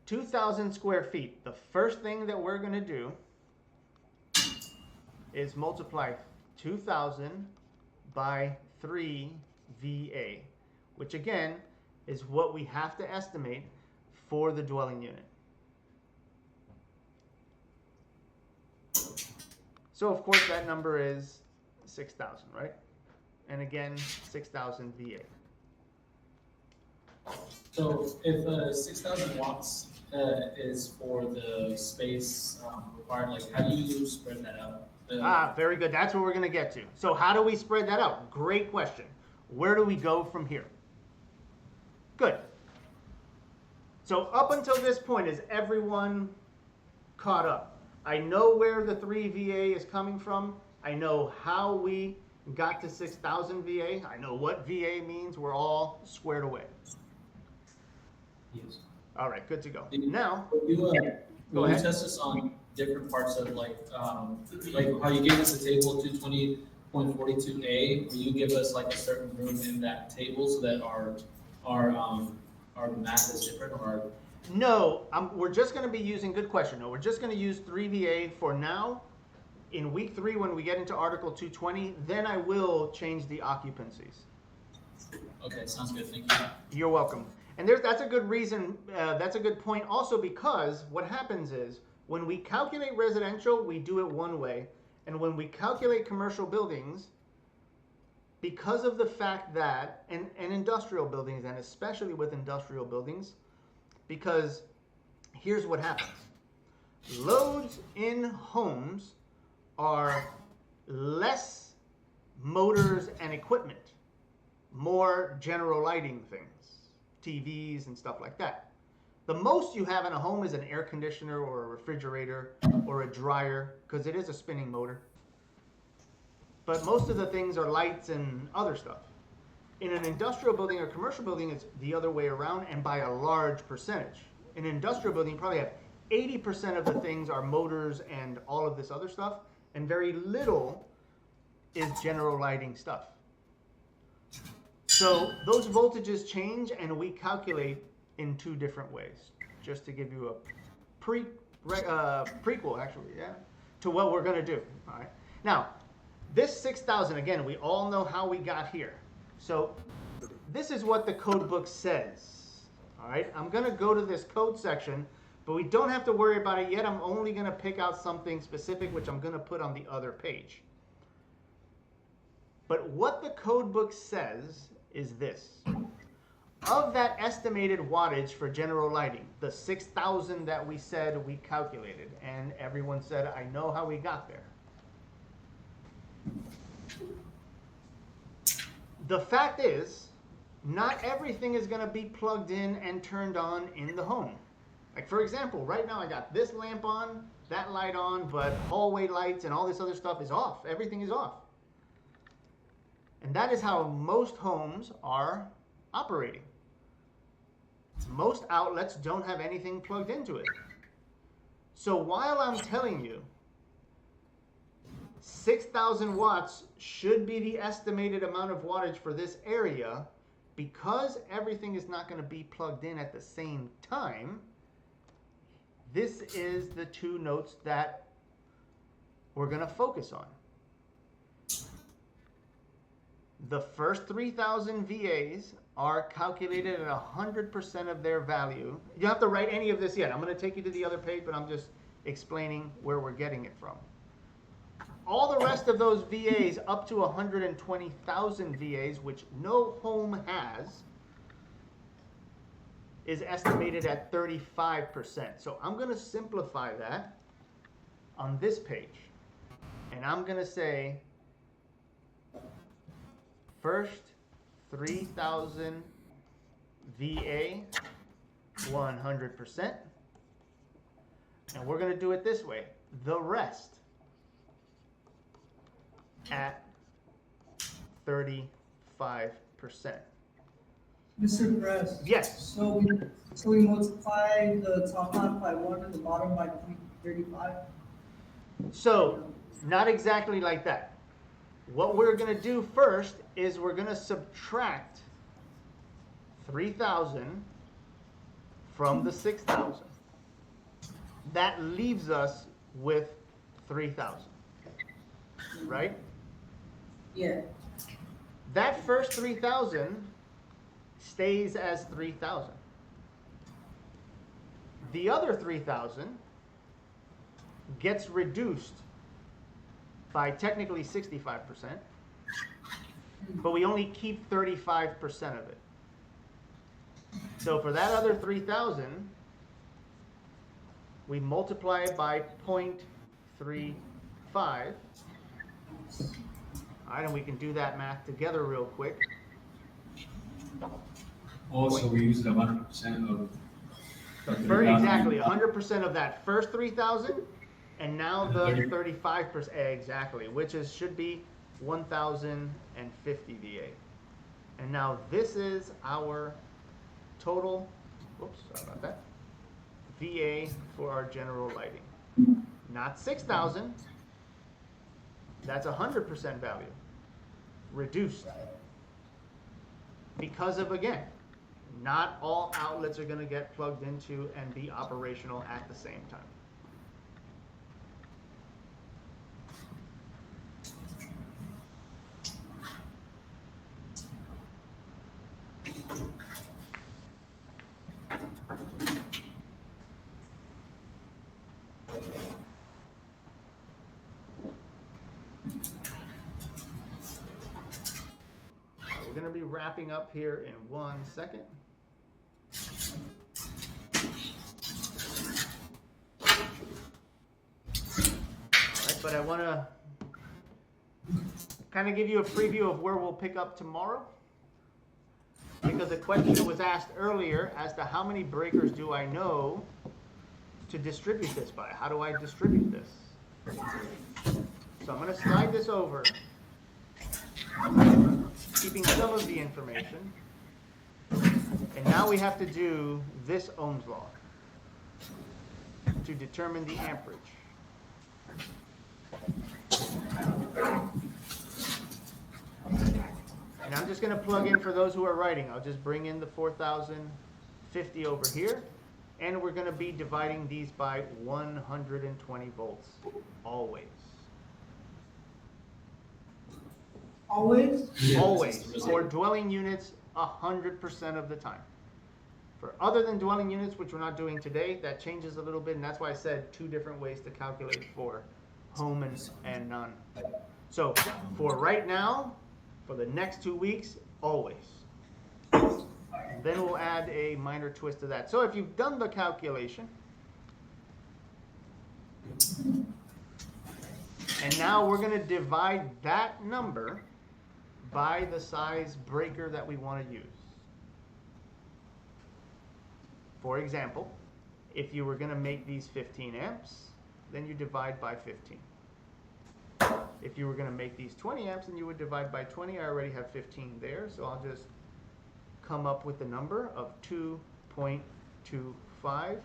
2,000 square feet. The first thing that we're going to do is multiply 2,000 by 3 VA, which again is what we have to estimate for the dwelling unit. So of course that number is 6,000, right? And again, 6,000 VA. So if 6,000 watts is for the space required, like how do you spread that out? Very good. That's what we're going to get to. So how do we spread that out? Great question. Where do we go from here? Good. So up until this point, is everyone caught up? I know where the 3 VA is coming from. I know how we got to 6,000 VA. I know what VA means. We're all squared away. Yes. All right, good to go. Now, you go ahead. Test this on different parts of like how you gave us a table 220.42a, where you give us like a certain room in that table so that our math is different, or no, we're just going to be using, good question. No, we're just going to use 3 VA for now. In week 3, when we get into Article 220, then I will change the occupancies. Okay, sounds good. Thank you. You're welcome. And that's a good reason, that's a good point also, because what happens is when we calculate residential, we do it one way. And when we calculate commercial buildings, because of the fact that, and industrial buildings, and especially with industrial buildings, because here's what happens. Loads in homes are less motors and equipment, more general lighting things, TVs and stuff like that. The most you have in a home is an air conditioner or a refrigerator or a dryer, because it is a spinning motor. But most of the things are lights and other stuff. In an industrial building or commercial building, it's the other way around, and by a large percentage. In an industrial building, you probably have 80% of the things are motors and all of this other stuff, and very little is general lighting stuff. So those voltages change, and we calculate in 2 different ways, just to give you a prequel, actually, to what we're going to do. All right. Now, this 6,000, again, we all know how we got here. So this is what the code book says. All right. I'm going to go to this code section, but we don't have to worry about it yet. I'm only going to pick out something specific, which I'm going to put on the other page. But what the code book says is this. Of that estimated wattage for general lighting, the 6,000 that we said we calculated, and everyone said, I know how we got there. The fact is, not everything is going to be plugged in and turned on in the home. Like, for example, right now I got this lamp on, that light on, but hallway lights and all this other stuff is off. Everything is off. And that is how most homes are operating. Most outlets don't have anything plugged into it. So while I'm telling you 6,000 watts should be the estimated amount of wattage for this area, because everything is not going to be plugged in at the same time, this is the 2 notes that we're going to focus on. The first 3,000 VAs are calculated at 100% of their value. You don't have to write any of this yet. I'm going to take you to the other page, but I'm just explaining where we're getting it from. All the rest of those VAs up to 120,000 VAs, which no home has, is estimated at 35%. So I'm going to simplify that on this page. And I'm going to say first 3,000 VA 100%. And we're going to do it this way. The rest at 35%. Mr. Perez. Yes. So we multiply the top half by 1 and the bottom by 0.35? So, not exactly like that. What we're going to do first is we're going to subtract 3,000 from the 6,000. That leaves us with 3,000, right? Yeah, That first 3,000 stays as 3,000. The other 3,000 gets reduced by technically 65%, but we only keep 35% of it. So for that other 3,000, we multiply it by 0.35. All right, and we can do that math together real quick. Also, we use the 100% of. Exactly, 100% of that first 3,000, and now the 30. 35%, exactly, which should be 1,050 VA. And now this is our total, whoops, sorry about that, VA for our general lighting. Not 6,000, that's 100% value, reduced. Because of, again, not all outlets are going to get plugged into and be operational at the same time. We're going to be wrapping up here in 1 second. But I want to kind of give you a preview of where we'll pick up tomorrow, because a question was asked earlier as to how many breakers do I know to distribute this by? How do I distribute this? So I'm going to slide this over, keeping some of the information. And now we have to do this Ohm's law to determine the amperage. And I'm just going to plug in for those who are writing. I'll just bring in the 4,050 over here. And we're going to be dividing these by 120 volts, always. always? Yeah, Always. it's just For dwelling units, 100% of the time. For other than dwelling units, which we're not doing today, that changes a little bit, and that's why I said 2 different ways to calculate for home and none. So for right now, for the next 2 weeks, always. Then we'll add a minor twist to that. So if you've done the calculation, and now we're going to divide that number by the size breaker that we want to use. For example, if you were going to make these 15 amps, then you divide by 15. If you were going to make these 20 amps, then you would divide by 20. I already have 15 there, so I'll just come up with the number of 2.25.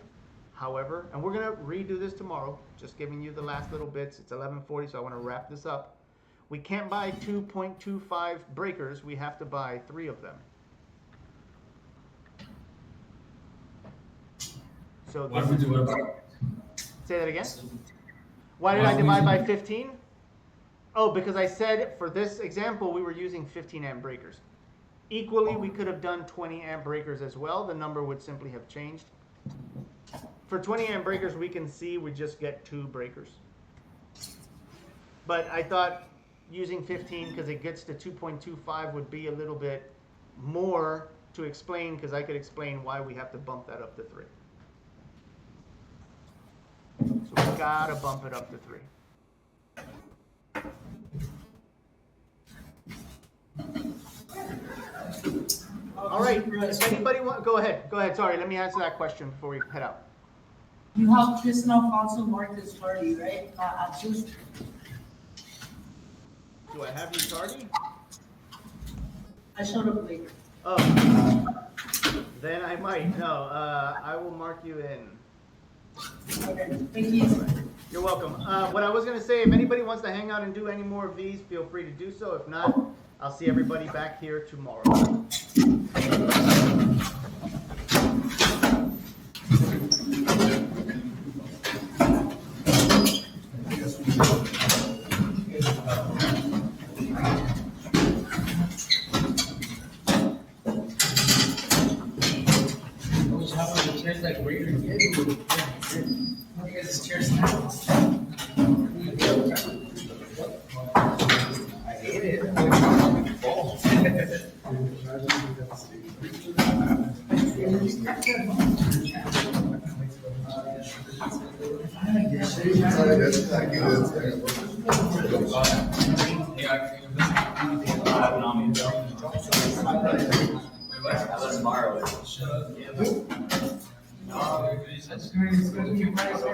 However, and we're going to redo this tomorrow, just giving you the last little bits. It's 11:40, so I want to wrap this up. We can't buy 2.25 breakers. We have to buy 3 of them. So Why would you, what about? say that again. Why did I divide by 15? Oh, because I said for this example, we were using 15 amp breakers. Equally, we could have done 20 amp breakers as well. The number would simply have changed. For 20 amp breakers, we can see we just get 2 breakers. But I thought using 15, because it gets to 2.25, would be a little bit more to explain, because I could explain why we have to bump that up to 3. So we gotta bump it up to 3. All right, if anybody want, go ahead, sorry, let me answer that question before we head out. You have Tristan Alfonso Marcus Hardy, right? At Tuesday. Do I have you tardy? I showed up late. Oh, then I might, no, I will mark you in. Okay, thank you. You're welcome. What I was gonna say, if anybody wants to hang out and do any more of these, feel free to do so. If not, I'll see everybody back here tomorrow. top of the chairs like greater. Look at this chair now. I hate it.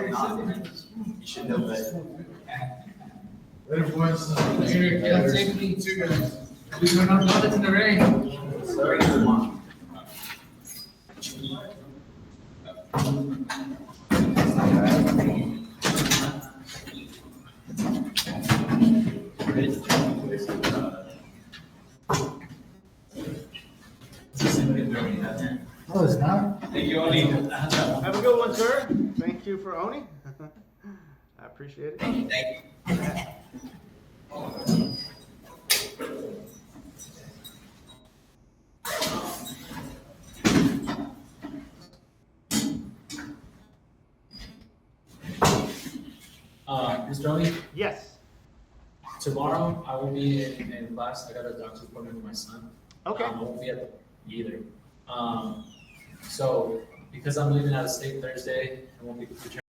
You should know that. Later, boys. Later, safely too, guys. We do not know it's in the rain. Sorry, come on. Oh, it's not? Thank you, Oni. Have a good one, sir. Thank you for owning. I appreciate it. Mr. Oni, Yes. tomorrow I will be in class. I got a doctor's appointment with my son. Okay. I won't be at either. So because I'm leaving out of state Thursday, I won't be returning